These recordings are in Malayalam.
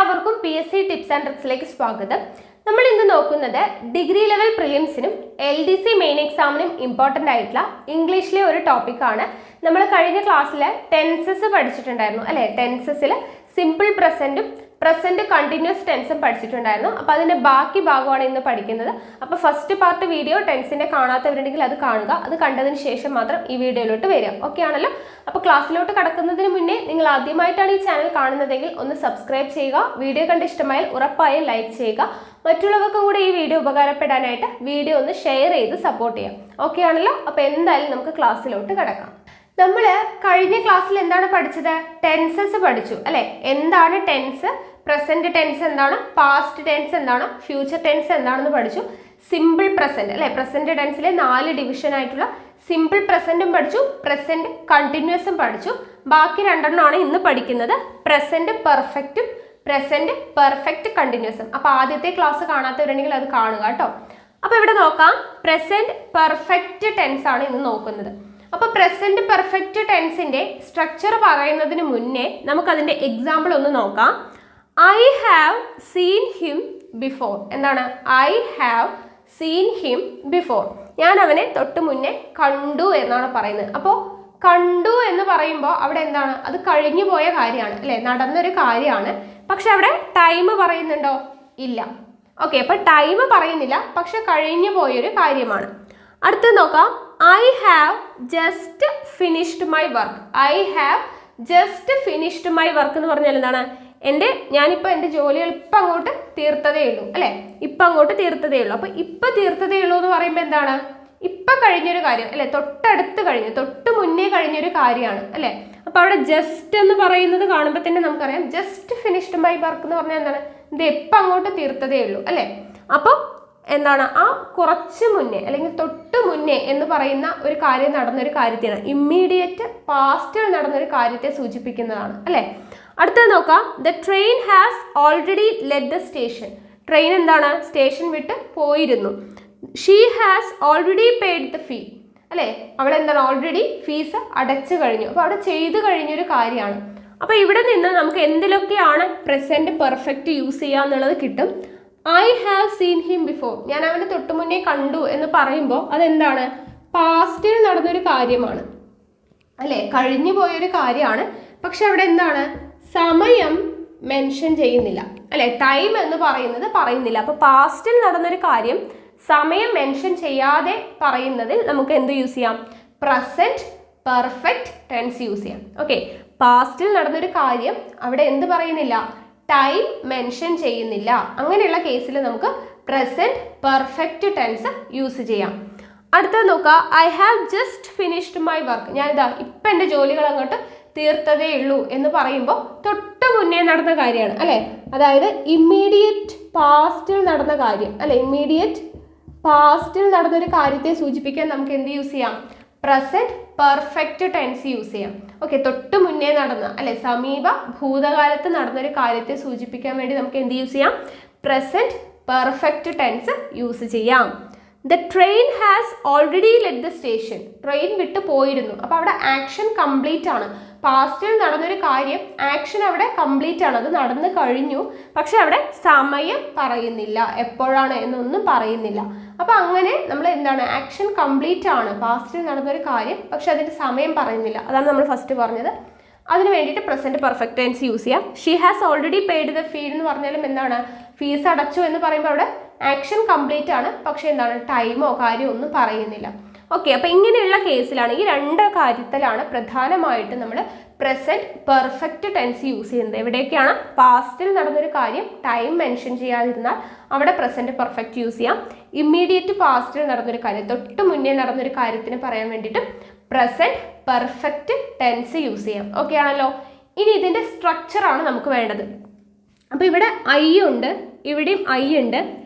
എല്ലാവർക്കും PSC ടിപ്സ് ആൻഡ് ട്രിക്സിലേക്ക് സ്വാഗതം. നമ്മൾ ഇന്ന് നോക്കുന്നത് ഡിഗ്രി ലെവൽ പ്രിലിംസിനും LDC മെയിൻ എക്സാമിനും ഇമ്പോർട്ടൻ്റ് ആയിട്ടുള്ള ഇംഗ്ലീഷിലെ ഒരു ടോപ്പിക്കാണ്. നമ്മൾ കഴിഞ്ഞ ക്ലാസ്സിൽ ടെൻസസ് പഠിച്ചിട്ടുണ്ടായിരുന്നു അല്ലേ? ടെൻസസിൽ സിമ്പിൾ പ്രസൻറ്റും പ്രസൻറ്റ് കണ്ടിന്യൂസ് ടെൻസും പഠിച്ചിട്ടുണ്ടായിരുന്നു. അപ്പോൾ അതിൻ്റെ ബാക്കി ഭാഗമാണ് ഇന്ന് പഠിക്കുന്നത്. അപ്പോൾ ഫസ്റ്റ് പാർട്ട് വീഡിയോ ടെൻസിൻ്റെ കാണാത്തവരുണ്ടെങ്കിൽ അത് കാണുക. അത് കണ്ടതിന് ശേഷം മാത്രം ഈ വീഡിയോയിലോട്ട് വരിക. ഓക്കെ ആണല്ലോ? അപ്പോൾ ക്ലാസ്സിലോട്ട് കടക്കുന്നതിന് മുന്നേ നിങ്ങൾ ആദ്യമായിട്ടാണ് ഈ ചാനൽ കാണുന്നതെങ്കിൽ ഒന്ന് സബ്സ്ക്രൈബ് ചെയ്യുക. വീഡിയോ കണ്ട് ഇഷ്ടമായാൽ ഉറപ്പായും ലൈക്ക് ചെയ്യുക. മറ്റുള്ളവർക്കും കൂടെ ഈ വീഡിയോ ഉപകാരപ്പെടാനായിട്ട് വീഡിയോ ഒന്ന് ഷെയർ ചെയ്ത് സപ്പോർട്ട് ചെയ്യാം. ഓക്കെ ആണല്ലോ? അപ്പോൾ എന്തായാലും നമുക്ക് ക്ലാസ്സിലോട്ട് കിടക്കാം. നമ്മൾ കഴിഞ്ഞ ക്ലാസ്സിൽ എന്താണ് പഠിച്ചത്? ടെൻസസ് പഠിച്ചു അല്ലേ? എന്താണ് ടെൻസ്, പ്രസന്റ് ടെൻസ് എന്താണ്, പാസ്റ്റ് ടെൻസ് എന്താണ്, ഫ്യൂച്ചർ ടെൻസ് എന്താണെന്ന് പഠിച്ചു. സിമ്പിൾ പ്രസന്റ് അല്ലേ? പ്രസന്റ് ടെൻസിലെ 4 ഡിവിഷൻ ആയിട്ടുള്ള സിമ്പിൾ പ്രസന്റും പഠിച്ചു, പ്രസന്റ് കണ്ടിന്യൂസും പഠിച്ചു. ബാക്കി 2 ഇന്ന് പഠിക്കുന്നത്, പ്രസന്റ് പെർഫെക്റ്റും പ്രസന്റ് പെർഫെക്റ്റ് കണ്ടിന്യൂസും. അപ്പോൾ ആദ്യത്തെ ക്ലാസ് കാണാത്തവരുണ്ടെങ്കിൽ അത് കാണുക കേട്ടോ. അപ്പോൾ ഇവിടെ നോക്കാം, പ്രസന്റ് പെർഫെക്റ്റ് ടെൻസ് ആണ് ഇന്ന് നോക്കുന്നത്. അപ്പോൾ പ്രസന്റ് പെർഫെക്റ്റ് ടെൻസിന്റെ സ്ട്രക്ചർ പറയുന്നതിന് മുന്നേ നമുക്കതിൻ്റെ എക്സാമ്പിൾ ഒന്ന് നോക്കാം. I have seen him before. എന്താണ്? I have seen him before. ഞാൻ അവനെ തൊട്ട് മുന്നേ കണ്ടു എന്നാണ് പറയുന്നത്. അപ്പോൾ കണ്ടു എന്ന് പറയുമ്പോൾ അവിടെ എന്താണ്? അത് കഴിഞ്ഞു പോയ കാര്യമാണ് അല്ലേ? നടന്നൊരു കാര്യമാണ്. പക്ഷെ അവിടെ ടൈം പറയുന്നുണ്ടോ? ഇല്ല. ഓക്കെ, അപ്പോൾ ടൈം പറയുന്നില്ല, പക്ഷെ കഴിഞ്ഞു പോയൊരു കാര്യമാണ്. അടുത്തത് നോക്കാം, I have just finished my work. I have just finished my work എന്ന് പറഞ്ഞാൽ എന്താണ്? ഞാനിപ്പോൾ എൻ്റെ ജോലികൾ ഇപ്പം അങ്ങോട്ട് തീർത്തതേ ഉള്ളൂ അല്ലേ? ഇപ്പം അങ്ങോട്ട് തീർത്തതേ ഉള്ളൂ. അപ്പോൾ ഇപ്പം തീർത്തതേ ഉള്ളൂ എന്ന് പറയുമ്പോൾ എന്താണ്? ഇപ്പം കഴിഞ്ഞൊരു കാര്യം അല്ലേ? തൊട്ടടുത്ത് കഴിഞ്ഞു, തൊട്ട് മുന്നേ കഴിഞ്ഞൊരു കാര്യമാണ് അല്ലേ? അപ്പോൾ അവിടെ ജസ്റ്റ് എന്ന് പറയുന്നത് കാണുമ്പോൾ തന്നെ നമുക്കറിയാം, ജസ്റ്റ് ഫിനിഷ്ഡ് മൈ വർക്ക് എന്ന് പറഞ്ഞാൽ എന്താണ്? ഇത് എപ്പം അങ്ങോട്ട് തീർത്തതേ ഉള്ളൂ അല്ലേ? അപ്പോൾ എന്താണ്? ആ കുറച്ച് മുന്നേ അല്ലെങ്കിൽ തൊട്ട് മുന്നേ എന്ന് പറയുന്ന ഒരു കാര്യം നടന്നൊരു കാര്യത്തെയാണ്, ഇമ്മീഡിയറ്റ് പാസ്റ്റിൽ നടന്നൊരു കാര്യത്തെ സൂചിപ്പിക്കുന്നതാണ് അല്ലേ? അടുത്തത് നോക്കാം, the train has already let the station. Train എന്താണ്? സ്റ്റേഷൻ വിട്ട് പോയിരുന്നു. She has already paid the ഫീ അല്ലേ? അവിടെ എന്താണ്? ഓൾറെഡി ഫീസ് അടച്ചു കഴിഞ്ഞു. അപ്പോൾ അവിടെ ചെയ്തു കഴിഞ്ഞൊരു കാര്യമാണ്. അപ്പോൾ ഇവിടെ നിന്ന് നമുക്ക് എന്തിലൊക്കെയാണ് പ്രസന്റ് പെർഫെക്റ്റ് യൂസ് ചെയ്യുക എന്നുള്ളത് കിട്ടും. I have seen him before. ഞാൻ അവനെ തൊട്ട് മുന്നേ കണ്ടു എന്ന് പറയുമ്പോൾ അതെന്താണ്? പാസ്റ്റിൽ നടന്നൊരു കാര്യമാണ് അല്ലേ? കഴിഞ്ഞു പോയൊരു കാര്യമാണ്. പക്ഷെ അവിടെ എന്താണ്? സമയം മെൻഷൻ ചെയ്യുന്നില്ല അല്ലേ? ടൈം എന്ന് പറയുന്നില്ല. അപ്പോൾ പാസ്റ്റിൽ നടന്നൊരു കാര്യം സമയം മെൻഷൻ ചെയ്യാതെ പറയുന്നതിൽ നമുക്ക് എന്ത് യൂസ് ചെയ്യാം? പ്രസന്റ് പെർഫെക്റ്റ് ടെൻസ് യൂസ് ചെയ്യാം. ഓക്കെ, പാസ്റ്റിൽ നടന്നൊരു കാര്യം അവിടെ എന്ത് പറയുന്നില്ല? ടൈം മെൻഷൻ ചെയ്യുന്നില്ല. അങ്ങനെയുള്ള കേസിൽ നമുക്ക് പ്രസന്റ് പെർഫെക്റ്റ് ടെൻസ് യൂസ് ചെയ്യാം. അടുത്തത് നോക്കുക, I have just finished my work. ഞാനിതാ ഇപ്പം എൻ്റെ ജോലികൾ അങ്ങോട്ട് തീർത്തതേ ഉള്ളൂ എന്ന് പറയുമ്പോൾ തൊട്ട് മുന്നേ നടന്ന കാര്യമാണ് അല്ലേ? അതായത് ഇമ്മീഡിയറ്റ് പാസ്റ്റിൽ നടന്ന കാര്യം അല്ലെ? ഇമ്മീഡിയറ്റ് പാസ്റ്റിൽ നടന്നൊരു കാര്യത്തെ സൂചിപ്പിക്കാൻ നമുക്ക് എന്ത് യൂസ് ചെയ്യാം? പ്രസന്റ് പെർഫെക്റ്റ് ടെൻസ് യൂസ് ചെയ്യാം. ഓക്കെ, തൊട്ട് മുന്നേ നടന്ന അല്ലെ? സമീപ ഭൂതകാലത്ത് നടന്നൊരു കാര്യത്തെ സൂചിപ്പിക്കാൻ വേണ്ടി നമുക്ക് എന്ത് യൂസ് ചെയ്യാം? പ്രസന്റ് പെർഫെക്റ്റ് ടെൻസ് യൂസ് ചെയ്യാം. The train has already let the station. Train വിട്ട് പോയിരുന്നു. അപ്പോൾ അവിടെ ആക്ഷൻ കംപ്ലീറ്റ് ആണ്. പാസ്റ്റിൽ നടന്നൊരു കാര്യം, ആക്ഷൻ അവിടെ കംപ്ലീറ്റ് ആണ്, അത് നടന്നു കഴിഞ്ഞു. പക്ഷെ അവിടെ സമയം പറയുന്നില്ല, എപ്പോഴാണ് എന്നൊന്നും പറയുന്നില്ല. അപ്പോൾ അങ്ങനെ നമ്മൾ എന്താണ്? ആക്ഷൻ കംപ്ലീറ്റ് ആണ്, പാസ്റ്റിൽ നടന്നൊരു കാര്യം, പക്ഷെ അതിൻ്റെ സമയം പറയുന്നില്ല. അതാണ് നമ്മൾ ഫസ്റ്റ് പറഞ്ഞത്. അതിന് വേണ്ടിയിട്ട് പ്രസന്റ് പെർഫെക്റ്റ് ടെൻസ് യൂസ് ചെയ്യാം. She has already paid the ഫീ എന്ന് പറഞ്ഞാലും എന്താണ്? ഫീസ് അടച്ചു എന്ന് പറയുമ്പോൾ അവിടെ ആക്ഷൻ കംപ്ലീറ്റ് ആണ്, പക്ഷെ എന്താണ്? ടൈമോ കാര്യമോ ഒന്നും പറയുന്നില്ല. ഓക്കെ, അപ്പോൾ ഇങ്ങനെയുള്ള കേസിലാണ്, ഈ 2 കാര്യത്തിലാണ് പ്രധാനമായിട്ട് നമ്മൾ പ്രസന്റ് പെർഫെക്റ്റ് ടെൻസ് യൂസ് ചെയ്യുന്നത്. എവിടെയൊക്കെയാണ്? പാസ്റ്റിൽ നടന്നൊരു കാര്യം ടൈം മെൻഷൻ ചെയ്യാതിരുന്നാൽ അവിടെ പ്രസന്റ് പെർഫെക്റ്റ് യൂസ് ചെയ്യാം. ഇമ്മീഡിയറ്റ് പാസ്റ്റിൽ നടന്നൊരു കാര്യം, തൊട്ട് മുന്നേ നടന്നൊരു കാര്യത്തിന് പറയാൻ വേണ്ടിയിട്ട് പ്രസന്റ് പെർഫെക്റ്റ് ടെൻസ് യൂസ് ചെയ്യാം. ഓക്കെ ആണല്ലോ? ഇനി ഇതിൻ്റെ സ്ട്രക്ചറാണ് നമുക്ക് വേണ്ടത്. അപ്പോൾ ഇവിടെ ഐ ഉണ്ട്, ഇവിടെയും ഐ ഉണ്ട്,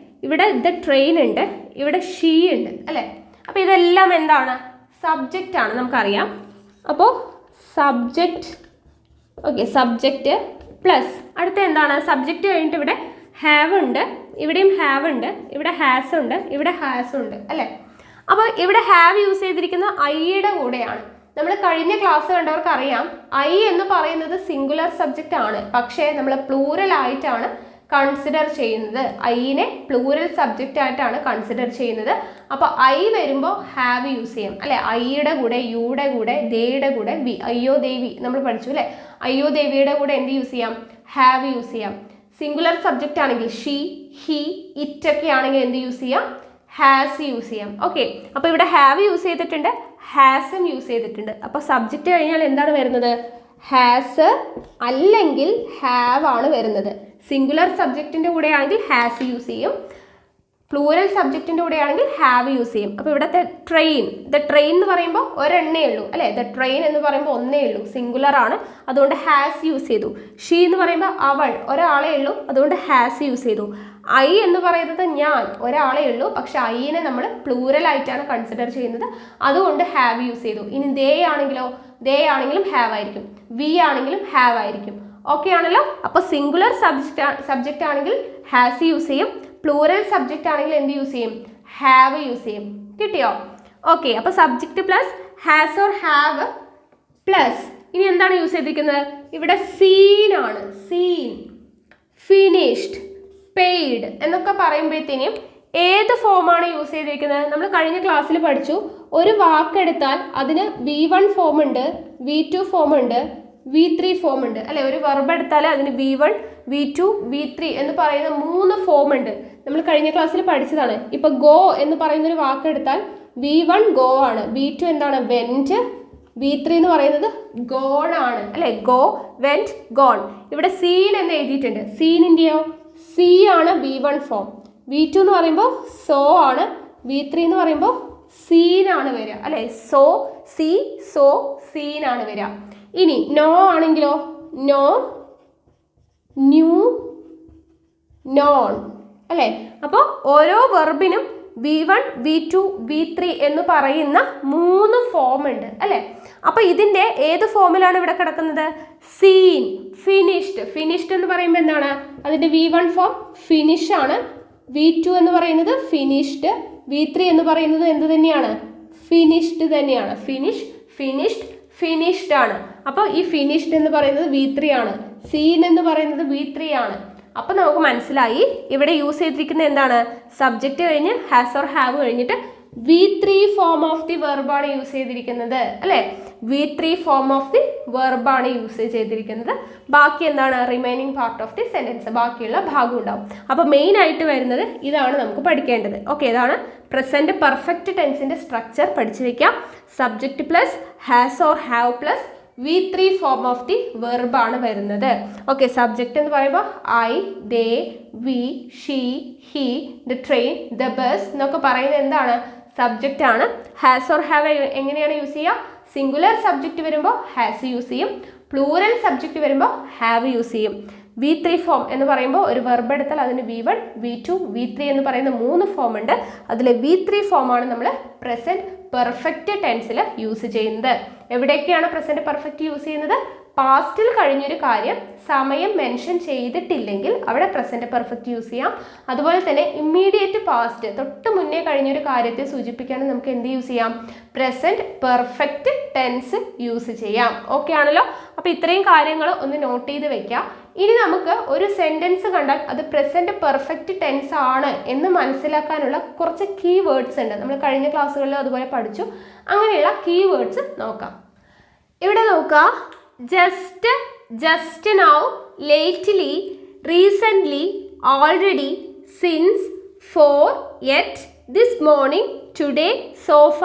ഇവിടെ ദ ട്രെയിൻ ഉണ്ട്, ഇവിടെ ഷീ ഉണ്ട് അല്ലേ? അപ്പോൾ ഇതെല്ലാം എന്താണ്? സബ്ജക്റ്റ് ആണ്, നമുക്കറിയാം. അപ്പോൾ സബ്ജക്റ്റ്, ഓക്കെ, സബ്ജക്റ്റ് പ്ലസ് അടുത്ത എന്താണ്? സബ്ജക്റ്റ് കഴിഞ്ഞിട്ട് ഇവിടെ ഹാവ് ഉണ്ട്, ഇവിടെയും ഹാവ് ഉണ്ട്, ഇവിടെ ഹാസ് ഉണ്ട്, ഇവിടെ ഹാസ് ഉണ്ട് അല്ലേ? അപ്പോൾ ഇവിടെ ഹാവ് യൂസ് ചെയ്തിരിക്കുന്ന ഐയുടെ കൂടെയാണ്. നമ്മൾ കഴിഞ്ഞ ക്ലാസ് കണ്ടവർക്ക് അറിയാം ഐ എന്ന് പറയുന്നത് സിംഗുലർ സബ്ജക്റ്റ് ആണ്, പക്ഷേ നമ്മൾ പ്ലൂറൽ ആയിട്ടാണ് കൺസിഡർ ചെയ്യുന്നത്. ഐനെ പ്ലൂറൽ സബ്ജക്റ്റ് ആയിട്ടാണ് കൺസിഡർ ചെയ്യുന്നത്. അപ്പോൾ ഐ വരുമ്പോൾ ഹാവ് യൂസ് ചെയ്യാം അല്ലെ. ഐയുടെ കൂടെ, യുടെ കൂടെ, ദേയുടെ കൂടെ വി. അയ്യോ ദേവി നമ്മൾ പഠിച്ചു അല്ലെ. അയ്യോ ദേവിയുടെ കൂടെ എന്ത് യൂസ് ചെയ്യാം? ഹാവ് യൂസ് ചെയ്യാം. സിംഗുലർ സബ്ജക്റ്റ് ആണെങ്കിൽ ഷീ, ഹി, ഇറ്റ് ഒക്കെ ആണെങ്കിൽ എന്ത് യൂസ് ചെയ്യാം? ഹാസ് യൂസ് ചെയ്യാം. ഓക്കെ, അപ്പോൾ ഇവിടെ ഹാവ് യൂസ് ചെയ്തിട്ടുണ്ട്, ഹാസും യൂസ് ചെയ്തിട്ടുണ്ട്. അപ്പോൾ സബ്ജക്റ്റ് കഴിഞ്ഞാൽ എന്താണ് വരുന്നത്? ഹാസ് അല്ലെങ്കിൽ ഹാവ് ആണ് വരുന്നത്. സിംഗുലർ സബ്ജക്റ്റിൻ്റെ കൂടെ ആണെങ്കിൽ ഹാസ് യൂസ് ചെയ്യും, പ്ലൂറൽ സബ്ജക്റ്റിൻ്റെ കൂടെ ആണെങ്കിൽ ഹാവ് യൂസ് ചെയ്യും. അപ്പോൾ ഇവിടുത്തെ ട്രെയിൻ, ദ ട്രെയിൻ എന്ന് പറയുമ്പോൾ ഒരെണ്ണേ ഉള്ളൂ അല്ലേ. ദ ട്രെയിൻ എന്ന് പറയുമ്പോൾ ഒന്നേ ഉള്ളൂ, സിംഗുലർ ആണ്, അതുകൊണ്ട് ഹാസ് യൂസ് ചെയ്തു. ഷീ എന്ന് പറയുമ്പോൾ അവൾ, ഒരാളേ ഉള്ളൂ, അതുകൊണ്ട് ഹാസ് യൂസ് ചെയ്തു. ഐ എന്ന് പറയുന്നത് ഞാൻ, ഒരാളേ ഉള്ളൂ, പക്ഷെ ഐനെ നമ്മൾ പ്ലൂറൽ ആയിട്ടാണ് കൺസിഡർ ചെയ്യുന്നത്, അതുകൊണ്ട് ഹാവ് യൂസ് ചെയ്തു. ഇനി ദേ ആണെങ്കിലോ, ദേ ആണെങ്കിലും ഹാവ് ആയിരിക്കും, വി ആണെങ്കിലും ഹാവ് ആയിരിക്കും. ഓക്കെ ആണല്ലോ. അപ്പോൾ സിംഗുലർ സബ്ജക്റ്റ് ആണെങ്കിൽ ഹാസ് യൂസ് ചെയ്യും, പ്ലൂറൽ സബ്ജക്റ്റ് ആണെങ്കിൽ എന്ത് യൂസ് ചെയ്യും? ഹാവ് യൂസ് ചെയ്യും. കിട്ടിയോ? ഓക്കെ, അപ്പോൾ subject plus has or have plus ഇനി എന്താണ് യൂസ് ചെയ്തിരിക്കുന്നത്? ഇവിടെ സീൻ ആണ്. സീൻ, ഫിനിഷ്ഡ്, പെയ്ഡ് എന്നൊക്കെ പറയുമ്പോഴത്തേനും ഏത് ഫോമാണ് യൂസ് ചെയ്തിരിക്കുന്നത്? നമ്മൾ കഴിഞ്ഞ ക്ലാസ്സിൽ പഠിച്ചു, ഒരു വാക്കെടുത്താൽ അതിന് V1 ഫോം ഉണ്ട്, V2 ഫോം ഉണ്ട്, V3 ഫോം ഉണ്ട് അല്ലെ. ഒരു വെർബ് എടുത്താൽ അതിന് V1, V2, V3 എന്ന് പറയുന്ന 3 ഫോം ഉണ്ട്. നമ്മൾ കഴിഞ്ഞ ക്ലാസ്സിൽ പഠിച്ചതാണ്. ഇപ്പൊ ഗോ എന്ന് പറയുന്ന ഒരു വാക്കെടുത്താൽ V1 ഗോ ആണ്, V2 എന്താണ്? വെന്റ്, V3 എന്ന് പറയുന്നത് ഗോൺ ആണ് അല്ലെ. Go, went, gone. ഇവിടെ സീൻ എന്ന് എഴുതിയിട്ടുണ്ട്. സീനിൻ്റെയോ സി ആണ് V1 ഫോം, V2 എന്ന് പറയുമ്പോൾ സോ ആണ്, V3 എന്ന് പറയുമ്പോൾ സീൻ ആണ് വരിക അല്ലെ. സോ, സി, സോ, സീൻ ആണ് വരിക. ഇനി നോ ആണെങ്കിലോ നോ, ന്യൂ, നോൺ അല്ലെ. അപ്പോൾ ഓരോ വെർബിനും V1, V2, V3 എന്ന് പറയുന്ന 3 ഫോം ഉണ്ട് അല്ലെ. അപ്പോൾ ഇതിൻ്റെ ഏത് ഫോമിലാണ് ഇവിടെ കിടക്കുന്നത്? Scene, finished. ഫിനിഷ്ഡ് എന്ന് പറയുമ്പോൾ എന്താണ്? അതിൻ്റെ V1 ഫോം ഫിനിഷ് ആണ്, V2 എന്ന് പറയുന്നത് ഫിനിഷ്ഡ്, V3 എന്ന് പറയുന്നത് എന്ത് തന്നെയാണ്? ഫിനിഷ്ഡ് തന്നെയാണ്. ഫിനിഷ്, ഫിനിഷ്ഡ്, ഫിനിഷ്ഡ് ആണ്. അപ്പോൾ ഈ ഫിനിഷ്ഡ് എന്ന് പറയുന്നത് V3 ആണ്, സീൻ എന്ന് പറയുന്നത് V3 ആണ്. അപ്പോൾ നമുക്ക് മനസ്സിലായി ഇവിടെ യൂസ് ചെയ്തിരിക്കുന്നത് എന്താണ്? സബ്ജക്റ്റ് കഴിഞ്ഞ് ഹാസ് ഓർ ഹാവ് കഴിഞ്ഞിട്ട് V3 ഫോം ഓഫ് ദി വെർബാണ് യൂസ് ചെയ്തിരിക്കുന്നത് അല്ലേ. V3 ഫോം ഓഫ് ദി വെർബാണ് യൂസ് ചെയ്തിരിക്കുന്നത്. ബാക്കി എന്താണ്? Remaining part of the sentence, ബാക്കിയുള്ള ഭാഗം ഉണ്ടാവും. അപ്പോൾ മെയിൻ ആയിട്ട് വരുന്നത് ഇതാണ് നമുക്ക് പഠിക്കേണ്ടത്. ഓക്കെ, ഇതാണ് പ്രസൻറ്റ് പെർഫെക്റ്റ് ടെൻസിൻ്റെ സ്ട്രക്ചർ പഠിച്ചു വയ്ക്കാം. Subject plus has or have plus V3 form of the വെർബാണ് വരുന്നത്. ഓക്കെ, സബ്ജക്റ്റ് എന്ന് പറയുമ്പോൾ I, they, we, she, he, the train, the bus എന്നൊക്കെ പറയുന്നത് എന്താണ്? സബ്ജക്റ്റ് ആണ്. ഹാസ് ഓർ ഹാവ് എങ്ങനെയാണ് യൂസ് ചെയ്യുക? സിംഗുലർ സബ്ജക്റ്റ് വരുമ്പോൾ ഹാസ് യൂസ് ചെയ്യും, പ്ലൂറൽ സബ്ജക്റ്റ് വരുമ്പോൾ ഹാവ് യൂസ് ചെയ്യും. V3 ഫോം എന്ന് പറയുമ്പോൾ ഒരു വെർബ് എടുത്താൽ അതിന് V1, V2, V3 എന്ന് പറയുന്ന 3 ഫോം ഉണ്ട്. അതിലെ V3 ഫോമാണ് നമ്മൾ പ്രസൻറ്റ് പെർഫെക്റ്റ് ടെൻസിൽ യൂസ് ചെയ്യുന്നത്. എവിടെയൊക്കെയാണ് പ്രസൻറ്റ് പെർഫെക്റ്റ് യൂസ് ചെയ്യുന്നത്? പാസ്റ്റിൽ കഴിഞ്ഞൊരു കാര്യം സമയം മെൻഷൻ ചെയ്തിട്ടില്ലെങ്കിൽ അവിടെ പ്രസൻറ്റ് പെർഫെക്റ്റ് യൂസ് ചെയ്യാം. അതുപോലെ തന്നെ ഇമ്മീഡിയറ്റ് പാസ്റ്റ്, തൊട്ട് മുന്നേ കഴിഞ്ഞൊരു കാര്യത്തെ സൂചിപ്പിക്കാൻ നമുക്ക് എന്ത് യൂസ് ചെയ്യാം? പ്രസൻറ്റ് പെർഫെക്റ്റ് ടെൻസ് യൂസ് ചെയ്യാം. ഓക്കെ ആണല്ലോ. അപ്പോൾ ഇത്രയും കാര്യങ്ങൾ ഒന്ന് നോട്ട് ചെയ്ത് വെക്കാം. ഇനി നമുക്ക് ഒരു സെൻറ്റൻസ് കണ്ടാൽ അത് പ്രസൻറ്റ് പെർഫെക്റ്റ് ടെൻസ് ആണ് എന്ന് മനസ്സിലാക്കാനുള്ള കുറച്ച് കീ വേർഡ്സ് ഉണ്ട്. നമ്മൾ കഴിഞ്ഞ ക്ലാസ്സുകളിൽ അതുപോലെ പഠിച്ചു. അങ്ങനെയുള്ള കീ വേർഡ്സ് നോക്കാം. ഇവിടെ നോക്കുക, just, just now, lately, recently, already, since, for, yet, this morning, today, so far,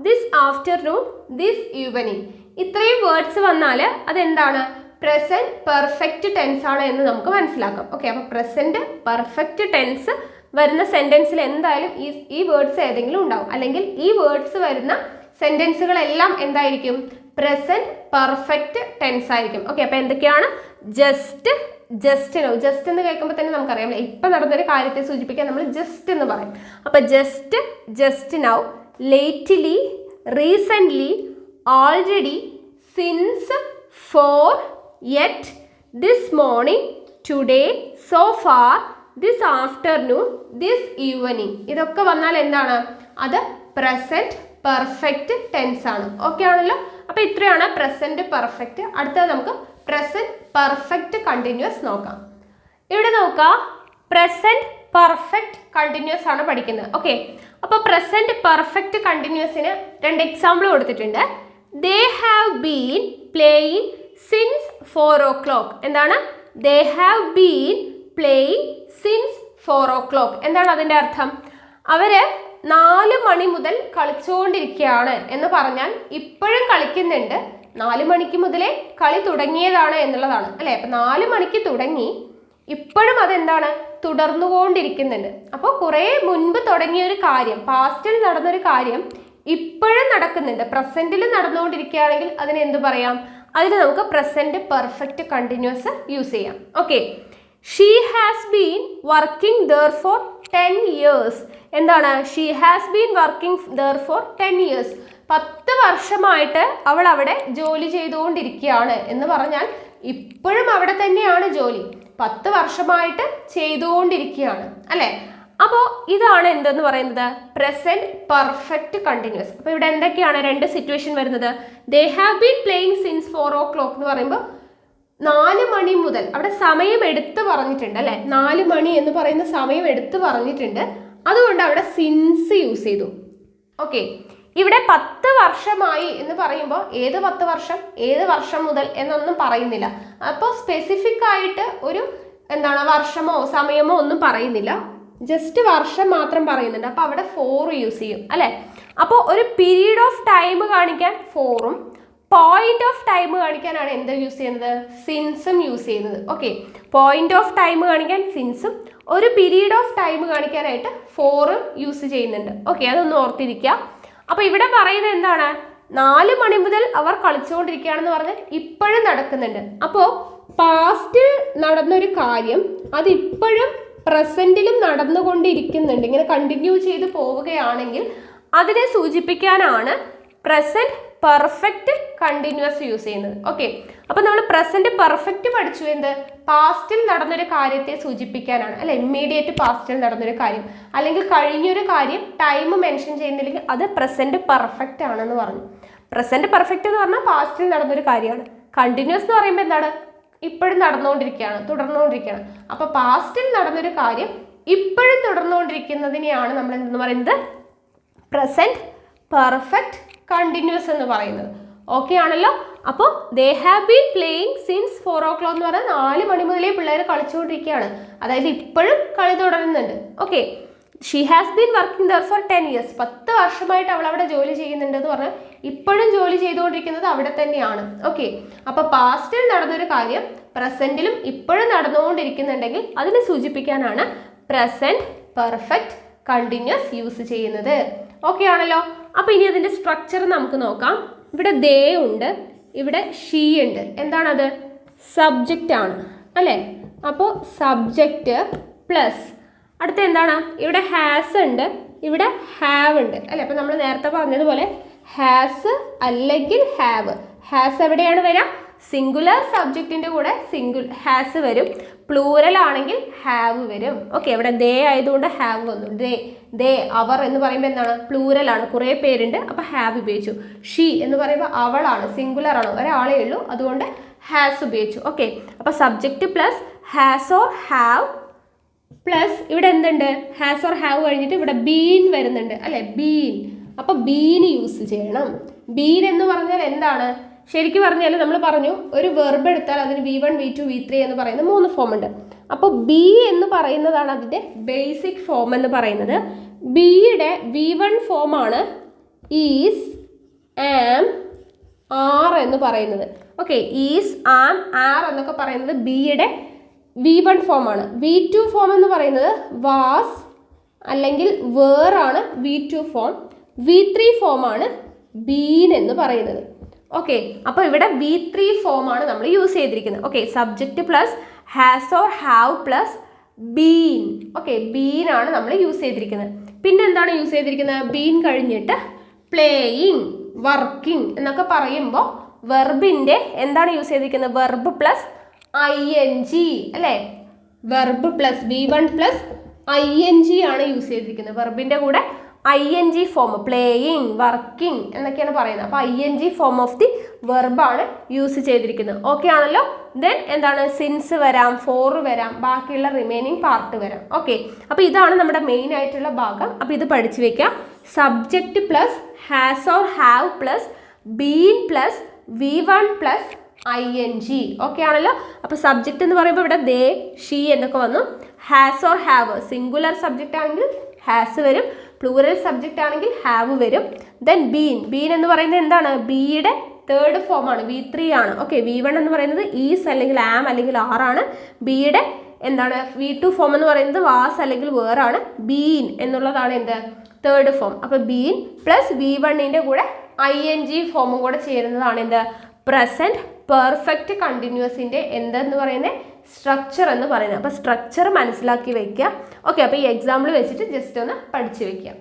this afternoon, this evening. ഇത്രയും വേർഡ്സ് വന്നാൽ അതെന്താണ്? പ്രസൻറ്റ് പെർഫെക്റ്റ് ടെൻസ് ആണ് എന്ന് നമുക്ക് മനസ്സിലാക്കാം. ഓക്കെ, അപ്പോൾ പ്രസൻറ്റ് പെർഫെക്റ്റ് ടെൻസ് വരുന്ന സെൻറ്റൻസിൽ എന്തായാലും ഈ വേർഡ്സ് ഏതെങ്കിലും ഉണ്ടാവും, അല്ലെങ്കിൽ ഈ വേർഡ്സ് വരുന്ന സെൻറ്റൻസുകളെല്ലാം എന്തായിരിക്കും? പ്രസൻറ്റ് പെർഫെക്റ്റ് ടെൻസ് ആയിരിക്കും. ഓക്കെ, അപ്പോൾ എന്തൊക്കെയാണ്? Just, just now. ജസ്റ്റ് എന്ന് കേൾക്കുമ്പോൾ തന്നെ നമുക്കറിയാം ഇപ്പം നടന്നൊരു കാര്യത്തെ സൂചിപ്പിക്കാൻ നമ്മൾ ജസ്റ്റ് എന്ന് പറയും. അപ്പോൾ just, just now, lately, recently, already, since, for, yet, this morning, today, so far, this afternoon, this evening. ഇതൊക്കെ വന്നാൽ എന്താണ്? അത് പ്രസൻറ്റ് പെർഫെക്റ്റ് ടെൻസ് ആണ്. ഓക്കെ ആണല്ലോ. അപ്പോൾ ഇത്രയാണ് പ്രസന്റ് പെർഫെക്റ്റ്. അടുത്തത് നമുക്ക് പ്രസന്റ് പെർഫെക്റ്റ് കണ്ടിന്യൂസ് നോക്കാം. ഇവിടെ നോക്കാം, പ്രസന്റ് പെർഫെക്റ്റ് കണ്ടിന്യൂസ് ആണ് പഠിക്കുന്നത്. ഓക്കെ, അപ്പോൾ പ്രസന്റ് പെർഫെക്റ്റ് കണ്ടിന്യൂസിന് 2 എക്സാമ്പിൾ കൊടുത്തിട്ടുണ്ട്. They have been playing since 4 o'clock. എന്താണ്? They have been playing since 4 o'clock. എന്താണ് അതിൻ്റെ അർത്ഥം? അവര് 4 മണി മുതൽ കളിച്ചുകൊണ്ടിരിക്കുകയാണ് എന്ന് പറഞ്ഞാൽ ഇപ്പോഴും കളിക്കുന്നുണ്ട്, 4 മണിക്ക് മുതലേ കളി തുടങ്ങിയതാണ് എന്നുള്ളതാണ് അല്ലേ. അപ്പം 4 മണിക്ക് തുടങ്ങി, ഇപ്പോഴും അതെന്താണ്, തുടർന്നുകൊണ്ടിരിക്കുന്നുണ്ട്. അപ്പോൾ കുറേ മുൻപ് തുടങ്ങിയ ഒരു കാര്യം, പാസ്റ്റിൽ നടന്നൊരു കാര്യം ഇപ്പോഴും നടക്കുന്നുണ്ട്, പ്രസന്റിൽ നടന്നുകൊണ്ടിരിക്കുകയാണെങ്കിൽ അതിന് എന്ത് പറയാം? അതിന് നമുക്ക് പ്രസന്റ് പെർഫെക്റ്റ് കണ്ടിന്യൂസ് യൂസ് ചെയ്യാം. Okay, she has been working there for 10 years. എന്താണ്? She has been working there for 10 years. 10 വർഷമായിട്ട് അവൾ അവിടെ ജോലി ചെയ്തുകൊണ്ടിരിക്കുകയാണ് എന്ന് പറഞ്ഞാൽ ഇപ്പോഴും അവിടെ തന്നെയാണ് ജോലി, 10 വർഷമായിട്ട് ചെയ്തുകൊണ്ടിരിക്കുകയാണ് അല്ലേ. അപ്പോൾ ഇതാണ് എന്തെന്ന് പറയുന്നത്? Present perfect continuous. അപ്പോൾ ഇവിടെ എന്തൊക്കെയാണ് 2 സിറ്റുവേഷൻ വരുന്നത്? They have been playing since 4 o'clock എന്ന് പറയുമ്പോൾ 4 മണി മുതൽ, അവിടെ സമയം എടുത്ത് പറഞ്ഞിട്ടുണ്ട് അല്ലേ. 4 മണി എന്ന് പറയുന്ന സമയം എടുത്ത് പറഞ്ഞിട്ടുണ്ട്, അതുകൊണ്ട് അവിടെ സിൻസ് യൂസ് ചെയ്തു. ഓക്കെ, ഇവിടെ 10 വർഷമായി എന്ന് പറയുമ്പോൾ ഏത് 10 വർഷം, ഏത് വർഷം മുതൽ എന്നൊന്നും പറയുന്നില്ല. അപ്പോൾ സ്പെസിഫിക് ആയിട്ട് ഒരു എന്താണ് വർഷമോ സമയമോ ഒന്നും പറയുന്നില്ല, ജസ്റ്റ് വർഷം മാത്രം പറയുന്നുണ്ട്. അപ്പോൾ അവിടെ 4 യൂസ് ചെയ്യും അല്ലേ. അപ്പോൾ ഒരു പീരീഡ് ഓഫ് ടൈം കാണിക്കാൻ 4ഉം പോയിന്റ് ഓഫ് ടൈം കാണിക്കാനാണ് എന്ത് യൂസ് ചെയ്യുന്നത്? സിൻസും യൂസ് ചെയ്യുന്നത്. ഓക്കെ, പോയിന്റ് ഓഫ് ടൈം കാണിക്കാൻ സിൻസും, ഒരു പീരീഡ് ഓഫ് ടൈം കാണിക്കാനായിട്ട് 4ഉം യൂസ് ചെയ്യുന്നുണ്ട്. ഓക്കെ, അതൊന്ന് ഓർത്തിരിക്കുക. അപ്പോൾ ഇവിടെ പറയുന്നത് എന്താണ്? 4 മണി മുതൽ അവർ കളിച്ചുകൊണ്ടിരിക്കുകയാണെന്ന് പറഞ്ഞാൽ ഇപ്പോഴും നടക്കുന്നുണ്ട്. അപ്പോൾ പാസ്റ്റിൽ നടന്നൊരു കാര്യം അത് ഇപ്പോഴും പ്രസന്റിലും നടന്നുകൊണ്ടിരിക്കുന്നുണ്ട്, ഇങ്ങനെ കണ്ടിന്യൂ ചെയ്ത് പോവുകയാണെങ്കിൽ അതിനെ സൂചിപ്പിക്കാനാണ് പ്രസന്റ് പെർഫെക്റ്റ് കണ്ടിന്യൂസ് യൂസ് ചെയ്യുന്നത്. ഓക്കെ, അപ്പോൾ നമ്മൾ പ്രസന്റ് പെർഫെക്റ്റ് പഠിച്ചു, എന്ത്? പാസ്റ്റിൽ നടന്നൊരു കാര്യത്തെ സൂചിപ്പിക്കാനാണ് അല്ലെ. ഇമ്മീഡിയറ്റ് പാസ്റ്റിൽ നടന്നൊരു കാര്യം അല്ലെങ്കിൽ കഴിഞ്ഞൊരു കാര്യം ടൈം മെൻഷൻ ചെയ്യുന്നില്ലെങ്കിൽ അത് പ്രസന്റ് പെർഫെക്റ്റ് ആണെന്ന് പറഞ്ഞു. പ്രസന്റ് പെർഫെക്റ്റ് എന്ന് പറഞ്ഞാൽ പാസ്റ്റിൽ നടന്നൊരു കാര്യമാണ്. കണ്ടിന്യൂസ് എന്ന് പറയുമ്പോൾ എന്താണ്? ഇപ്പോഴും നടന്നുകൊണ്ടിരിക്കുകയാണ്, തുടർന്നുകൊണ്ടിരിക്കുകയാണ്. അപ്പോൾ പാസ്റ്റിൽ നടന്നൊരു കാര്യം ഇപ്പോഴും തുടർന്നുകൊണ്ടിരിക്കുന്നതിനെയാണ് നമ്മൾ എന്തെന്ന് പറയുന്നത്? പ്രസന്റ് പെർഫെക്റ്റ് കണ്ടിന്യൂസ് എന്ന് പറയുന്നത്. ഓക്കെ ആണല്ലോ. അപ്പോൾ they have been playing since 4 o'clock എന്ന് പറഞ്ഞാൽ 4 മണി മുതലേ പിള്ളേർ കളിച്ചുകൊണ്ടിരിക്കുകയാണ്, അതായത് ഇപ്പോഴും കളി തുടരുന്നുണ്ട്. Okay, she has been working there for 10 years. 10 വർഷമായിട്ട് അവൾ അവിടെ ജോലി ചെയ്യുന്നുണ്ട് എന്ന് പറഞ്ഞാൽ ഇപ്പോഴും ജോലി ചെയ്തുകൊണ്ടിരിക്കുന്നത് അവിടെ തന്നെയാണ്. ഓക്കെ, അപ്പോൾ പാസ്റ്റിൽ നടന്നൊരു കാര്യം പ്രസന്റിലും ഇപ്പോഴും നടന്നുകൊണ്ടിരിക്കുന്നുണ്ടെങ്കിൽ അതിനെ സൂചിപ്പിക്കാനാണ് പ്രസന്റ് പെർഫെക്റ്റ് കണ്ടിന്യൂസ് യൂസ് ചെയ്യുന്നത്. ഓക്കെ ആണല്ലോ. അപ്പോൾ ഇനി അതിൻ്റെ സ്ട്രക്ചർ നമുക്ക് നോക്കാം. ഇവിടെ ദേ ഉണ്ട്, ഇവിടെ ഷീ ഉണ്ട്. എന്താണത്? സബ്ജക്റ്റ് ആണ് അല്ലേ. അപ്പോൾ സബ്ജക്റ്റ് പ്ലസ് അടുത്ത എന്താണ്? ഇവിടെ ഹാസ് ഉണ്ട്, ഇവിടെ ഹാവ് ഉണ്ട് അല്ലേ. അപ്പോൾ നമ്മൾ നേരത്തെ പറഞ്ഞതുപോലെ ഹാസ് അല്ലെങ്കിൽ ഹാവ്. ഹാസ് എവിടെയാണ് വരിക? സിംഗുലർ സബ്ജക്റ്റിൻ്റെ കൂടെ ഹാസ് വരും, പ്ലൂറൽ ആണെങ്കിൽ ഹാവ് വരും. ഓക്കെ, ഇവിടെ ദേ ആയതുകൊണ്ട് ഹാവ് വന്നു. ദേ അവർ എന്ന് പറയുമ്പോൾ എന്താണ്? പ്ലൂറൽ ആണ്, കുറേ പേരുണ്ട്, അപ്പോൾ ഹാവ് ഉപയോഗിച്ചു. ഷീ എന്ന് പറയുമ്പോൾ അവളാണ്, സിംഗുലർ ആണ്, ഒരാളേ ഉള്ളൂ, അതുകൊണ്ട് ഹാസ് ഉപയോഗിച്ചു. ഓക്കെ, അപ്പോൾ subject plus has or have plus ഇവിടെ എന്തുണ്ട്? ഹാസ് ഓർ ഹാവ് കഴിഞ്ഞിട്ട് ഇവിടെ ബീൻ വരുന്നുണ്ട് അല്ലേ, ബീൻ. അപ്പോൾ ബീൻ യൂസ് ചെയ്യണം. ബീൻ എന്ന് പറഞ്ഞാൽ എന്താണ്? ശരിക്കും പറഞ്ഞാൽ നമ്മൾ പറഞ്ഞു ഒരു വെർബ് എടുത്താൽ അതിന് V1, V2, V3 എന്ന് പറയുന്ന 3 ഫോം ഉണ്ട്. അപ്പോൾ ബി എന്ന് പറയുന്നതാണ് അതിൻ്റെ ബേസിക് ഫോം എന്ന് പറയുന്നത്. ബിയുടെ V1 ഫോമാണ് ഈസ്, ആം, ആർ എന്ന് പറയുന്നത്. ഓക്കെ, ഈസ്, ആം, ആർ എന്നൊക്കെ പറയുന്നത് ബിയുടെ V1 ഫോമാണ്. V2 ഫോം എന്ന് പറയുന്നത് വാസ് അല്ലെങ്കിൽ വേർ ആണ് V2 ഫോം. V3 ഫോമാണ് ബീൻ എന്ന് പറയുന്നത്. ഓക്കെ, അപ്പോൾ ഇവിടെ V3 ഫോമാണ് നമ്മൾ യൂസ് ചെയ്തിരിക്കുന്നത്. Okay, subject plus has or have plus been. Okay, been ആണ് നമ്മൾ യൂസ് ചെയ്തിരിക്കുന്നത്. പിന്നെ എന്താണ് യൂസ് ചെയ്തിരിക്കുന്നത്? ബീൻ കഴിഞ്ഞിട്ട് പ്ലേയിങ്, വർക്കിംഗ് എന്നൊക്കെ പറയുമ്പോൾ വെർബിൻ്റെ എന്താണ് യൂസ് ചെയ്തിരിക്കുന്നത്? വെർബ് പ്ലസ് ING അല്ലേ. Verb plus V1 plus ING ആണ് യൂസ് ചെയ്തിരിക്കുന്നത്. വെർബിൻ്റെ കൂടെ ING ഫോം, പ്ലേയിങ്, വർക്കിംഗ് എന്നൊക്കെയാണ് പറയുന്നത്. അപ്പോൾ ING ഫോം ഓഫ് ദി വെർബാണ് യൂസ് ചെയ്തിരിക്കുന്നത്. ഓക്കെ ആണല്ലോ. ദെൻ എന്താണ്, സിൻസ് വരാം, ഫോർ വരാം, ബാക്കിയുള്ള റിമൈനിങ് പാർട്ട് വരാം. ഓക്കെ, അപ്പോൾ ഇതാണ് നമ്മുടെ മെയിൻ ആയിട്ടുള്ള ഭാഗം. അപ്പോൾ ഇത് പഠിച്ചു വെക്കാം. Subject plus has or have plus been plus V1 plus ING. Okay ആണല്ലോ. അപ്പോൾ സബ്ജക്റ്റ് എന്ന് പറയുമ്പോൾ ഇവിടെ ദേ, ഷീ എന്നൊക്കെ വന്നു. Has or have, singular subject ആണെങ്കിൽ ഹാസ് വരും, പ്ലൂറൽ സബ്ജക്റ്റ് ആണെങ്കിൽ ഹാവ് വരും. ദെൻ ബീൻ എന്ന് പറയുന്നത് എന്താണ്, ബിയുടെ തേർഡ് ഫോം ആണ്, V3 ആണ്. ഓക്കെ, V1 എന്ന് പറയുന്നത് ഈസ് അല്ലെങ്കിൽ ആം അല്ലെങ്കിൽ ആർ ആണ്. ബിയുടെ എന്താണ് V2 ഫോം എന്ന് പറയുന്നത് വാസ് അല്ലെങ്കിൽ വേർ ആണ്. ബീൻ എന്നുള്ളതാണ് എന്ത്, തേർഡ് ഫോം. അപ്പോൾ ബീൻ പ്ലസ് V1ന്റെ കൂടെ ING ഫോമും കൂടെ ചേരുന്നതാണ് എന്ത്, പ്രസന്റ് പെർഫെക്റ്റ് കണ്ടിന്യൂസിൻ്റെ എന്തെന്ന് പറയുന്നത്, സ്ട്രക്ചർ എന്ന് പറയുന്നത്. അപ്പോൾ സ്ട്രക്ചർ മനസ്സിലാക്കി വയ്ക്കുക. ഓക്കെ, അപ്പോൾ ഈ എക്സാമ്പിൾ വെച്ചിട്ട് ജസ്റ്റ് ഒന്ന് പഠിച്ചു വയ്ക്കുക.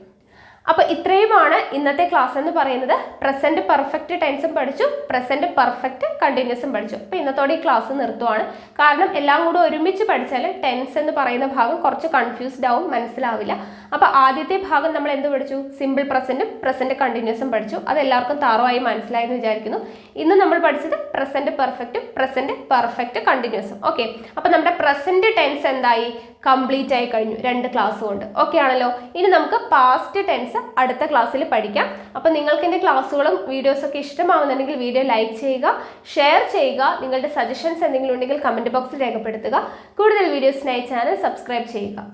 അപ്പോൾ ഇത്രയുമാണ് ഇന്നത്തെ ക്ലാസ് എന്ന് പറയുന്നത്. പ്രസന്റ് പെർഫെക്റ്റ് ടെൻസും പഠിച്ചു, പ്രസന്റ് പെർഫെക്റ്റ് കണ്ടിന്യൂസും പഠിച്ചു. അപ്പോൾ ഇന്നത്തോടെ ഈ ക്ലാസ് നിർത്തുവാണ്. കാരണം എല്ലാം കൂടെ ഒരുമിച്ച് പഠിച്ചാൽ ടെൻസ് എന്ന് പറയുന്ന ഭാഗം കുറച്ച് കൺഫ്യൂസ്ഡ് ആവും, മനസ്സിലാവില്ല. അപ്പോൾ ആദ്യത്തെ ഭാഗം നമ്മൾ എന്ത് പഠിച്ചു, സിമ്പിൾ പ്രസന്റും പ്രസന്റ് കണ്ടിന്യൂസും പഠിച്ചു. അത് എല്ലാവർക്കും താറവായി മനസ്സിലായെന്ന് വിചാരിക്കുന്നു. ഇന്ന് നമ്മൾ പഠിച്ചത് പ്രസന്റ് പെർഫെക്റ്റും പ്രസന്റ് പെർഫെക്റ്റ് കണ്ടിന്യൂസും. ഓക്കെ, അപ്പോൾ നമ്മുടെ പ്രസന്റ് ടെൻസ് എന്തായി, കംപ്ലീറ്റ് ആയി കഴിഞ്ഞു 2 ക്ലാസ് കൊണ്ട്. ഓക്കെ ആണല്ലോ. ഇനി നമുക്ക് പാസ്റ്റ് ടെൻസ് അടുത്ത ക്ലാസ്സിൽ പഠിക്കാം. അപ്പോൾ നിങ്ങൾക്ക് എൻ്റെ ക്ലാസ്സുകളും വീഡിയോസൊക്കെ ഇഷ്ടമാവുന്നുണ്ടെങ്കിൽ വീഡിയോ ലൈക്ക് ചെയ്യുക, ഷെയർ ചെയ്യുക. നിങ്ങളുടെ സജഷൻസ് എന്തെങ്കിലും ഉണ്ടെങ്കിൽ കമൻറ്റ് ബോക്സിൽ രേഖപ്പെടുത്തുക. കൂടുതൽ വീഡിയോസിനായി ചാനൽ സബ്സ്ക്രൈബ് ചെയ്യുക.